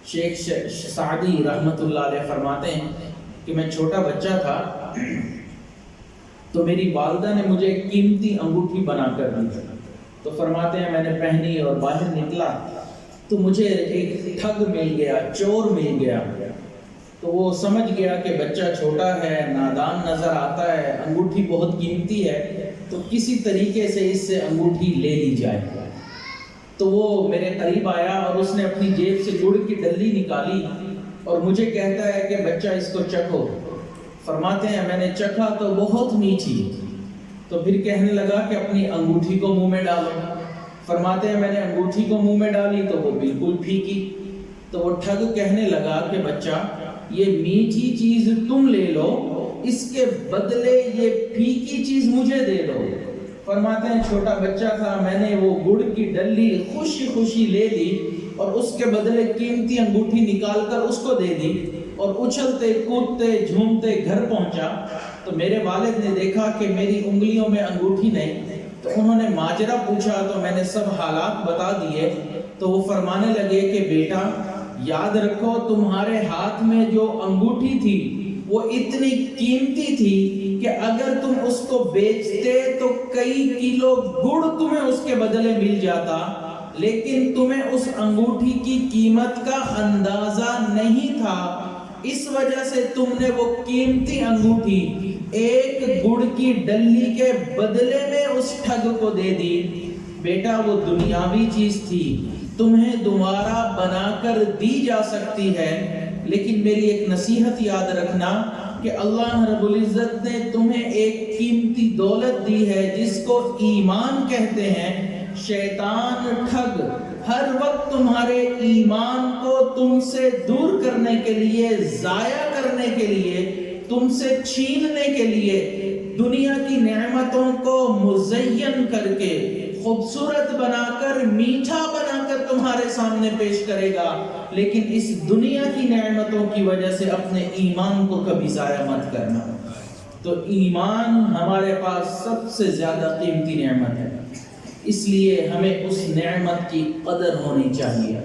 شیخ Saadi رحمۃ اللہ علیہ فرماتے ہیں کہ میں چھوٹا بچہ تھا تو میری والدہ نے مجھے ایک قیمتی انگوٹھی بنا کر دی. تو فرماتے ہیں میں نے پہنی اور باہر نکلا تو مجھے ایک ٹھگ مل گیا، چور مل گیا. تو وہ سمجھ گیا کہ بچہ چھوٹا ہے، نادان نظر آتا ہے، انگوٹھی بہت قیمتی ہے، تو کسی طریقے سے اس سے انگوٹھی لے لی جائے. تو وہ میرے قریب آیا اور اس نے اپنی جیب سے گڑ کی ڈلی نکالی اور مجھے کہتا ہے کہ بچہ اس کو چکھو. فرماتے ہیں میں نے چکھا تو بہت میٹھی. تو پھر کہنے لگا کہ اپنی انگوٹھی کو منہ میں ڈالو. فرماتے ہیں میں نے انگوٹھی کو منہ میں ڈالی تو وہ بالکل پھیکی. تو وہ ٹھگ کہنے لگا کہ بچہ یہ میٹھی چیز تم لے لو، اس کے بدلے یہ پھیکی چیز مجھے دے دو. فرماتے ہیں چھوٹا بچہ تھا، میں نے وہ گڑ کی ڈلی خوشی خوشی لے لی اور اس کے بدلے قیمتی انگوٹھی نکال کر اس کو دے دی اور اچھلتے کودتے جھومتے گھر پہنچا. تو میرے والد نے دیکھا کہ میری انگلیوں میں انگوٹھی نہیں، تو انہوں نے ماجرا پوچھا تو میں نے سب حالات بتا دیے. تو وہ فرمانے لگے کہ بیٹا یاد رکھو تمہارے ہاتھ میں جو انگوٹھی تھی وہ اتنی قیمتی تھی کہ اگر تم اس کو بیچتے تو کئی کلو گڑ تمہیں اس کے بدلے مل جاتا، لیکن تمہیں اس انگوٹھی کی قیمت کا اندازہ نہیں تھا، اس وجہ سے تم نے وہ قیمتی انگوٹھی ایک گڑ کی ڈلی کے بدلے میں اس ٹھگ کو دے دی. بیٹا وہ دنیاوی چیز تھی، تمہیں دوبارہ بنا کر دی جا سکتی ہے، لیکن میری ایک نصیحت یاد رکھنا کہ اللہ رب العزت نے تمہیں ایک قیمتی دولت دی ہے جس کو ایمان کہتے ہیں. شیطان ٹھگ ہر وقت تمہارے ایمان کو تم سے دور کرنے کے لیے، ضائع کرنے کے لیے، تم سے چھیننے کے لیے دنیا کی نعمتوں کو مزین کر کے خوبصورت بنا کر میٹھا بنا کر تمہارے سامنے پیش کرے گا، لیکن اس دنیا کی نعمتوں کی وجہ سے اپنے ایمان کو کبھی ضائع مت کرنا. تو ایمان ہمارے پاس سب سے زیادہ قیمتی نعمت ہے، اس لیے ہمیں اس نعمت کی قدر ہونی چاہیے.